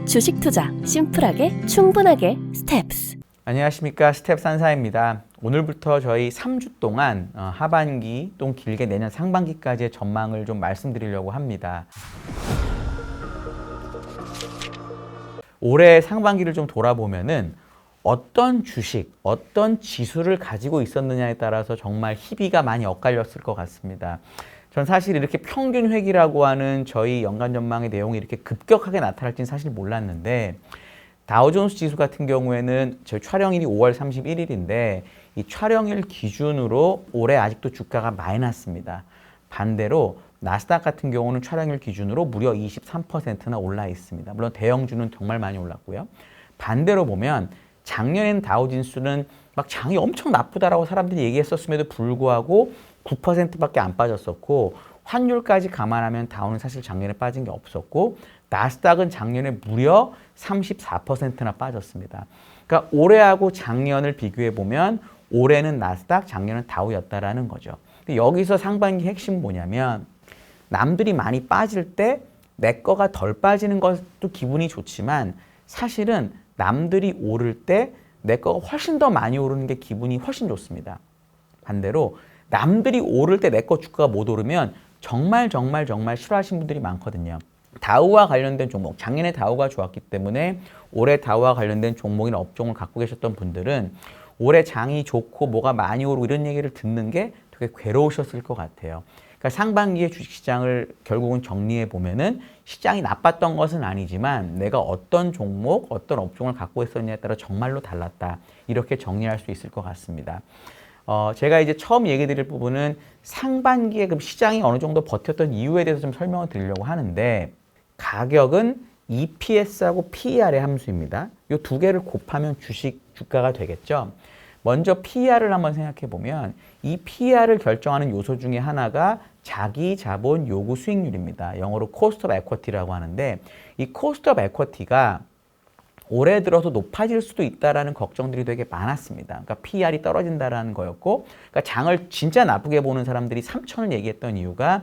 주식 투자 심플하게 충분하게 스텝스. 안녕하십니까, 스텝 산사입니다. 오늘부터 저희 3주 동안 하반기 또 길게 내년 상반기까지의 전망을 좀 말씀드리려고 합니다. 올해 상반기를 좀 돌아보면은 어떤 주식, 어떤 지수를 가지고 있었느냐에 따라서 정말 희비가 많이 엇갈렸을 것 같습니다. 전 사실 이렇게 평균 회귀라고 하는 저희 연간 전망의 내용이 이렇게 급격하게 나타날지는 사실 몰랐는데, 다우존스 지수 같은 경우에는 저희 촬영일이 5월 31일인데 이 촬영일 기준으로 올해 아직도 주가가 마이너스입니다. 반대로 나스닥 같은 경우는 촬영일 기준으로 무려 23%나 올라 있습니다. 물론 대형주는 정말 많이 올랐고요. 반대로 보면 작년엔 다우지수는 막 장이 엄청 나쁘다라고 사람들이 얘기했었음에도 불구하고 9%밖에 안 빠졌었고, 환율까지 감안하면 다우는 사실 작년에 빠진 게 없었고, 나스닥은 작년에 무려 34%나 빠졌습니다. 그러니까 올해하고 작년을 비교해 보면 올해는 나스닥, 작년은 다우였다라는 거죠. 여기서 상반기 핵심은 뭐냐면, 남들이 많이 빠질 때 내 거가 덜 빠지는 것도 기분이 좋지만, 사실은 남들이 오를 때 내 거가 훨씬 더 많이 오르는 게 기분이 훨씬 좋습니다. 반대로 남들이 오를 때 내 거 주가가 못 오르면 정말 싫어하시는 분들이 많거든요. 다우와 관련된 종목, 작년에 다우가 좋았기 때문에 올해 다우와 관련된 종목이나 업종을 갖고 계셨던 분들은 올해 장이 좋고 뭐가 많이 오르고 이런 얘기를 듣는 게 되게 괴로우셨을 것 같아요. 그러니까 상반기에 주식시장을 결국은 정리해 보면은 시장이 나빴던 것은 아니지만 내가 어떤 종목, 어떤 업종을 갖고 있었냐에 따라 정말로 달랐다. 이렇게 정리할 수 있을 것 같습니다. 제가 이제 처음 얘기 드릴 부분은 상반기에 그럼 시장이 어느 정도 버텼던 이유에 대해서 좀 설명을 드리려고 하는데, 가격은 EPS하고 PER의 함수입니다. 이 두 개를 곱하면 주가가 되겠죠. 먼저 PER을 한번 생각해 보면 이 PER을 결정하는 요소 중에 하나가 자기 자본 요구 수익률입니다. 영어로 Cost of Equity라고 하는데, 이 Cost of Equity가 올해 들어서 높아질 수도 있다라는 걱정들이 되게 많았습니다. 그러니까 PER이 떨어진다라는 거였고, 그러니까 장을 진짜 나쁘게 보는 사람들이 3천을 얘기했던 이유가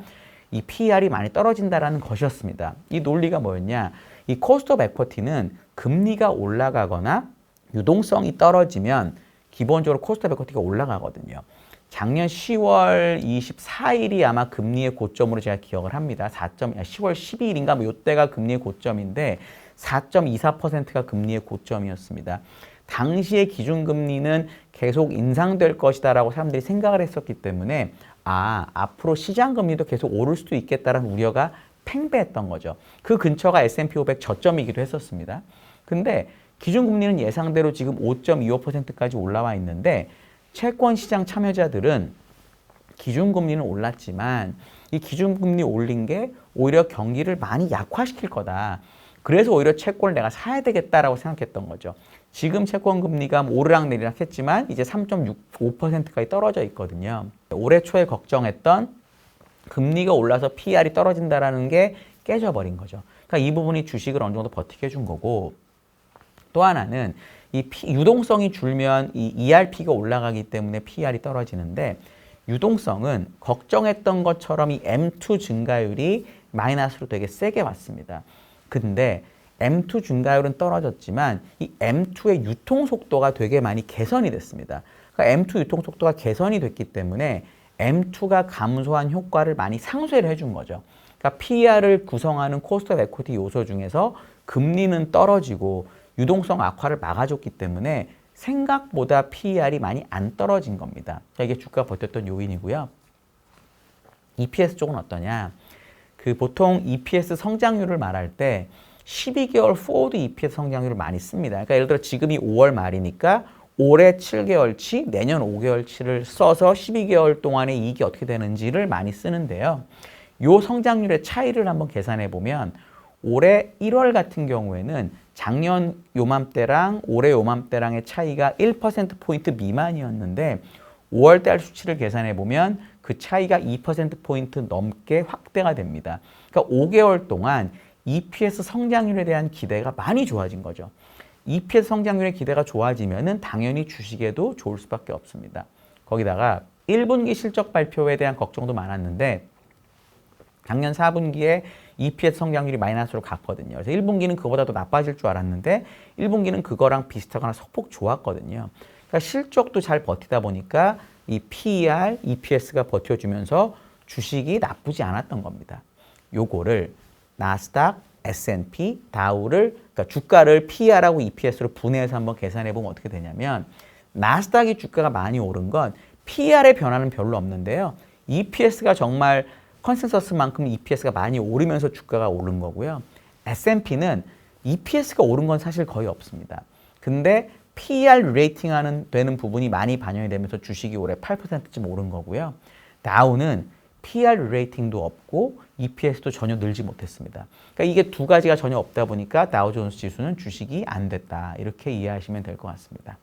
이 PER이 많이 떨어진다라는 것이었습니다. 이 논리가 뭐였냐? 이 Cost of Equity는 금리가 올라가거나 유동성이 떨어지면 기본적으로 Cost of Equity가 올라가거든요. 작년 10월 24일이 아마 금리의 고점으로 제가 기억을 합니다. 10월 12일인가 뭐 이때가 금리의 고점인데 4.24%가 금리의 고점이었습니다. 당시의 기준금리는 계속 인상될 것이다라고 사람들이 생각을 했었기 때문에 앞으로 시장금리도 계속 오를 수도 있겠다라는 우려가 팽배했던 거죠. 그 근처가 S&P 500 저점이기도 했었습니다. 근데 기준금리는 예상대로 지금 5.25%까지 올라와 있는데, 채권시장 참여자들은 기준금리는 올랐지만 이 기준금리 올린 게 오히려 경기를 많이 약화시킬 거다. 그래서 오히려 채권을 내가 사야 되겠다라고 생각했던 거죠. 지금 채권 금리가 오르락 내리락 했지만 이제 3.65%까지 떨어져 있거든요. 올해 초에 걱정했던 금리가 올라서 PER이 떨어진다라는 게 깨져버린 거죠. 그러니까 이 부분이 주식을 어느 정도 버티게 해준 거고, 또 하나는 이 유동성이 줄면 이 ERP가 올라가기 때문에 PER이 떨어지는데, 유동성은 걱정했던 것처럼 이 M2 증가율이 마이너스로 되게 세게 왔습니다. 근데 M2 증가율은 떨어졌지만 이 M2의 유통 속도가 되게 많이 개선이 됐습니다. 그러니까 M2 유통 속도가 개선이 됐기 때문에 M2가 감소한 효과를 많이 상쇄를 해준 거죠. 그러니까 PER을 구성하는 코스트 오브 에퀴티 요소 중에서 금리는 떨어지고 유동성 악화를 막아줬기 때문에 생각보다 PER이 많이 안 떨어진 겁니다. 이게 주가가 버텼던 요인이고요. EPS 쪽은 어떠냐? 보통 EPS 성장률을 말할 때 12개월 forward EPS 성장률을 많이 씁니다. 그러니까 예를 들어 지금이 5월 말이니까 올해 7개월치, 내년 5개월치를 써서 12개월 동안의 이익이 어떻게 되는지를 많이 쓰는데요. 요 성장률의 차이를 한번 계산해 보면 올해 1월 같은 경우에는 작년 요맘때랑 올해 요맘때랑의 차이가 1%포인트 미만이었는데 5월달 수치를 계산해 보면 그 차이가 2%포인트 넘게 확대가 됩니다. 그러니까 5개월 동안 EPS 성장률에 대한 기대가 많이 좋아진 거죠. EPS 성장률의 기대가 좋아지면은 당연히 주식에도 좋을 수밖에 없습니다. 거기다가 1분기 실적 발표에 대한 걱정도 많았는데 작년 4분기에 EPS 성장률이 마이너스로 갔거든요. 그래서 1분기는 그거보다 더 나빠질 줄 알았는데 1분기는 그거랑 비슷하거나 소폭 좋았거든요. 그러니까 실적도 잘 버티다 보니까 이 PER, EPS가 버텨주면서 주식이 나쁘지 않았던 겁니다. 요거를 나스닥, S&P, 다우를 그러니까 주가를 PER하고 EPS로 분해해서 한번 계산해 보면 어떻게 되냐면 나스닥이 주가가 많이 오른 건 PER의 변화는 별로 없는데요. EPS가 정말 컨센서스만큼 EPS가 많이 오르면서 주가가 오른 거고요. S&P는 EPS가 오른 건 사실 거의 없습니다. 근데 PER 레이팅하는 되는 부분이 많이 반영이 되면서 주식이 올해 8%쯤 오른 거고요. 다우는 PER 레이팅도 없고 EPS도 전혀 늘지 못했습니다. 그러니까 이게 두 가지가 전혀 없다 보니까 다우존스 지수는 주식이 안 됐다. 이렇게 이해하시면 될 것 같습니다.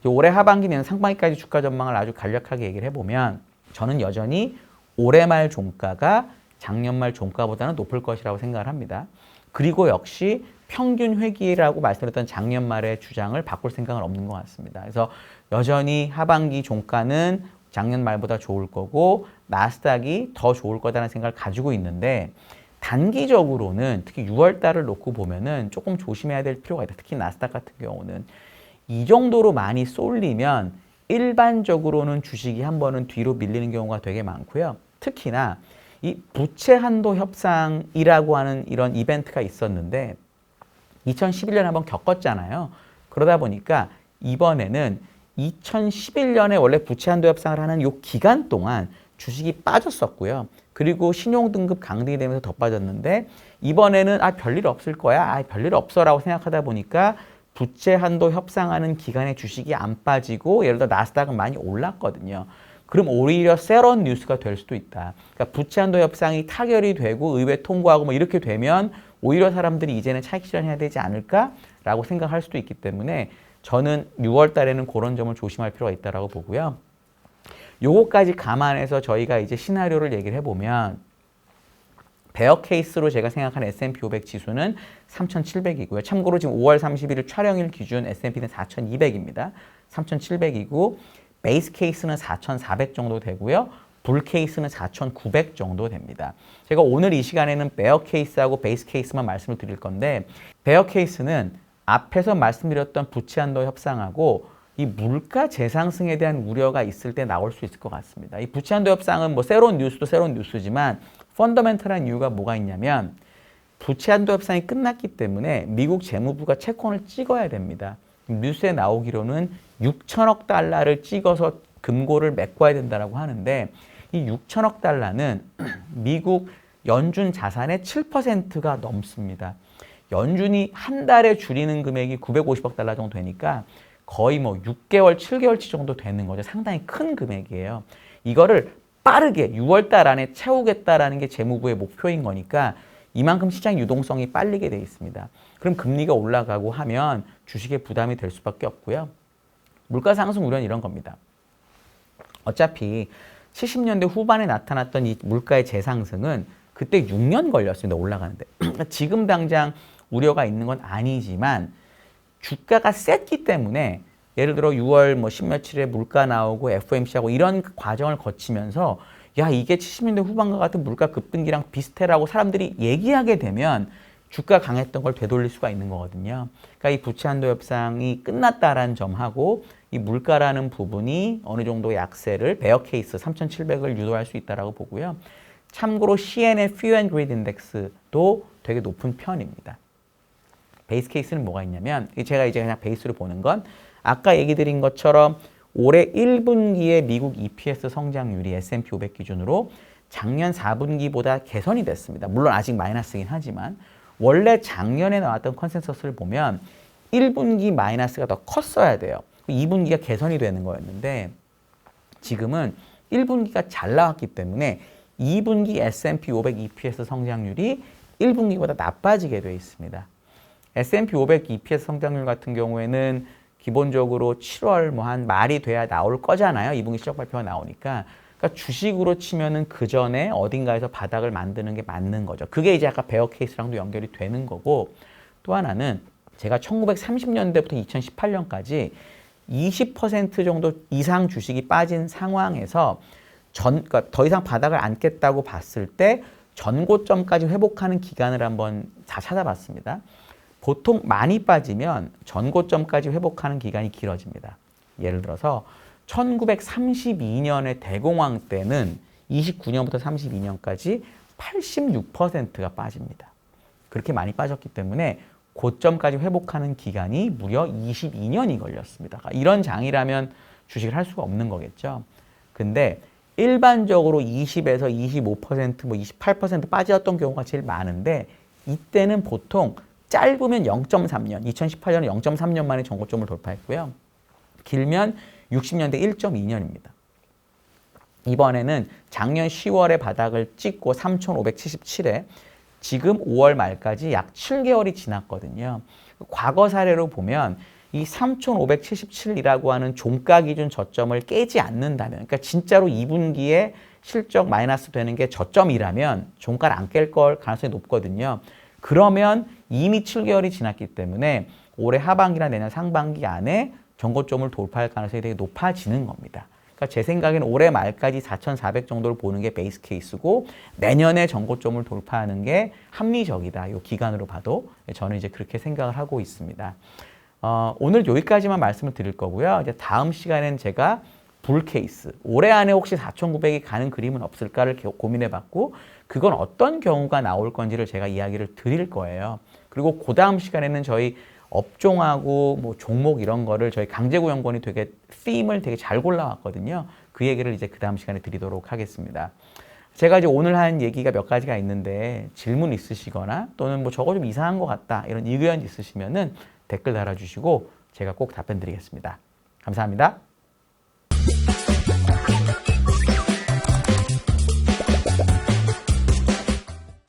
올해 하반기 내년 상반기까지 주가 전망을 아주 간략하게 얘기를 해보면 저는 여전히 올해 말 종가가 작년 말 종가보다는 높을 것이라고 생각을 합니다. 그리고 역시 평균 회귀라고 말씀드렸던 작년 말의 주장을 바꿀 생각은 없는 것 같습니다. 그래서 여전히 하반기 종가는 작년 말보다 좋을 거고 나스닥이 더 좋을 거다라는 생각을 가지고 있는데 단기적으로는 특히 6월 달을 놓고 보면은 조금 조심해야 될 필요가 있다. 특히 나스닥 같은 경우는 이 정도로 많이 쏠리면 일반적으로는 주식이 한 번은 뒤로 밀리는 경우가 되게 많고요. 특히나 이 부채 한도 협상이라고 하는 이런 이벤트가 있었는데 2011년에 한번 겪었잖아요. 그러다 보니까 이번에는 2011년에 원래 부채 한도 협상을 하는 요 기간 동안 주식이 빠졌었고요. 그리고 신용등급 강등이 되면서 더 빠졌는데 이번에는 별일 없을 거야. 별일 없어라고 생각하다 보니까 부채 한도 협상하는 기간에 주식이 안 빠지고 예를 들어 나스닥은 많이 올랐거든요. 그럼 오히려 셀온 뉴스가 될 수도 있다. 그러니까 부채 한도 협상이 타결이 되고 의회 통과하고 뭐 이렇게 되면 오히려 사람들이 이제는 차익 실현해야 되지 않을까라고 생각할 수도 있기 때문에 저는 6월 달에는 그런 점을 조심할 필요가 있다라고 보고요. 요거까지 감안해서 저희가 이제 시나리오를 얘기를 해보면 베어 케이스로 제가 생각하는 S&P 500 지수는 3,700이고요. 참고로 지금 5월 31일 촬영일 기준 S&P는 4,200입니다. 3,700이고 베이스 케이스는 4,400 정도 되고요. 불 케이스는 4,900 정도 됩니다. 제가 오늘 이 시간에는 베어 케이스하고 베이스 케이스만 말씀을 드릴 건데 베어 케이스는 앞에서 말씀드렸던 부채 한도 협상하고 이 물가 재상승에 대한 우려가 있을 때 나올 수 있을 것 같습니다. 이 부채 한도 협상은 뭐 새로운 뉴스도 새로운 뉴스지만 펀더멘털한 이유가 뭐가 있냐면 부채 한도 협상이 끝났기 때문에 미국 재무부가 채권을 찍어야 됩니다. 뉴스에 나오기로는 6천억 달러를 찍어서 금고를 메꿔야 된다고 하는데 이 6천억 달러는 미국 연준 자산의 7%가 넘습니다. 연준이 한 달에 줄이는 금액이 950억 달러 정도 되니까 거의 뭐 6개월, 7개월치 정도 되는 거죠. 상당히 큰 금액이에요. 이거를 빠르게 6월 달 안에 채우겠다라는 게 재무부의 목표인 거니까 이만큼 시장 유동성이 빨리게 돼 있습니다. 그럼 금리가 올라가고 하면 주식에 부담이 될 수밖에 없고요. 물가 상승 우려는 이런 겁니다. 어차피 70년대 후반에 나타났던 이 물가의 재상승은 그때 6년 걸렸습니다. 올라가는데. 지금 당장 우려가 있는 건 아니지만 주가가 셌기 때문에 예를 들어 6월 뭐 10며칠에 물가 나오고 FOMC하고 이런 과정을 거치면서 야 이게 70년대 후반과 같은 물가 급등기랑 비슷해라고 사람들이 얘기하게 되면 주가 강했던 걸 되돌릴 수가 있는 거거든요. 그러니까 이 부채 한도 협상이 끝났다라는 점하고 이 물가라는 부분이 어느 정도 약세를 베어 케이스 3,700을 유도할 수 있다라고 보고요. 참고로 CN의 Fear and Greed Index도 되게 높은 편입니다. 베이스 케이스는 뭐가 있냐면 제가 이제 그냥 베이스로 보는 건 아까 얘기 드린 것처럼 올해 1분기의 미국 EPS 성장률이 S&P 500 기준으로 작년 4분기보다 개선이 됐습니다. 물론 아직 마이너스긴 하지만 원래 작년에 나왔던 컨센서스를 보면 1분기 마이너스가 더 컸어야 돼요. 2분기가 개선이 되는 거였는데 지금은 1분기가 잘 나왔기 때문에 2분기 S&P 500 EPS 성장률이 1분기보다 나빠지게 되어 있습니다. S&P 500 EPS 성장률 같은 경우에는 기본적으로 7월 뭐 한 말이 돼야 나올 거잖아요. 2분기 실적 발표가 나오니까. 그러니까 주식으로 치면은 그 전에 어딘가에서 바닥을 만드는 게 맞는 거죠. 그게 이제 아까 베어 케이스랑도 연결이 되는 거고 또 하나는 제가 1930년대부터 2018년까지 20% 정도 이상 주식이 빠진 상황에서 그러니까 더 이상 바닥을 안겠다고 봤을 때 전고점까지 회복하는 기간을 한번 다 찾아봤습니다. 보통 많이 빠지면 전고점까지 회복하는 기간이 길어집니다. 예를 들어서 1932년의 대공황 때는 29년부터 32년까지 86%가 빠집니다. 그렇게 많이 빠졌기 때문에 고점까지 회복하는 기간이 무려 22년이 걸렸습니다. 이런 장이라면 주식을 할 수가 없는 거겠죠. 근데 일반적으로 20에서 25%, 뭐 28% 빠졌던 경우가 제일 많은데 이때는 보통 짧으면 0.3년, 2018년에 0.3년 만에 전고점을 돌파했고요. 길면 60년대 1.2년입니다. 이번에는 작년 10월에 바닥을 찍고 3,577에 지금 5월 말까지 약 7개월이 지났거든요. 과거 사례로 보면 이 3,577이라고 하는 종가 기준 저점을 깨지 않는다면, 그러니까 진짜로 2분기에 실적 마이너스 되는 게 저점이라면 종가를 안 깰 걸 가능성이 높거든요. 그러면 이미 7개월이 지났기 때문에 올해 하반기나 내년 상반기 안에 전고점을 돌파할 가능성이 되게 높아지는 겁니다. 그러니까 제 생각에는 올해 말까지 4,400 정도를 보는 게 베이스 케이스고 내년에 전고점을 돌파하는 게 합리적이다. 이 기간으로 봐도 저는 이제 그렇게 생각을 하고 있습니다. 오늘 여기까지만 말씀을 드릴 거고요. 이제 다음 시간에는 제가 불 케이스, 올해 안에 혹시 4,900이 가는 그림은 없을까를 고민해 봤고 그건 어떤 경우가 나올 건지를 제가 이야기를 드릴 거예요. 그리고 그 다음 시간에는 저희 업종하고 뭐 종목 이런 거를 저희 강재구 연구원이 되게 팀을 되게 잘 골라왔거든요. 그 얘기를 이제 그 다음 시간에 드리도록 하겠습니다. 제가 이제 오늘 한 얘기가 몇 가지가 있는데 질문 있으시거나 또는 뭐 저거 좀 이상한 것 같다 이런 의견 있으시면은 댓글 달아주시고 제가 꼭 답변 드리겠습니다. 감사합니다.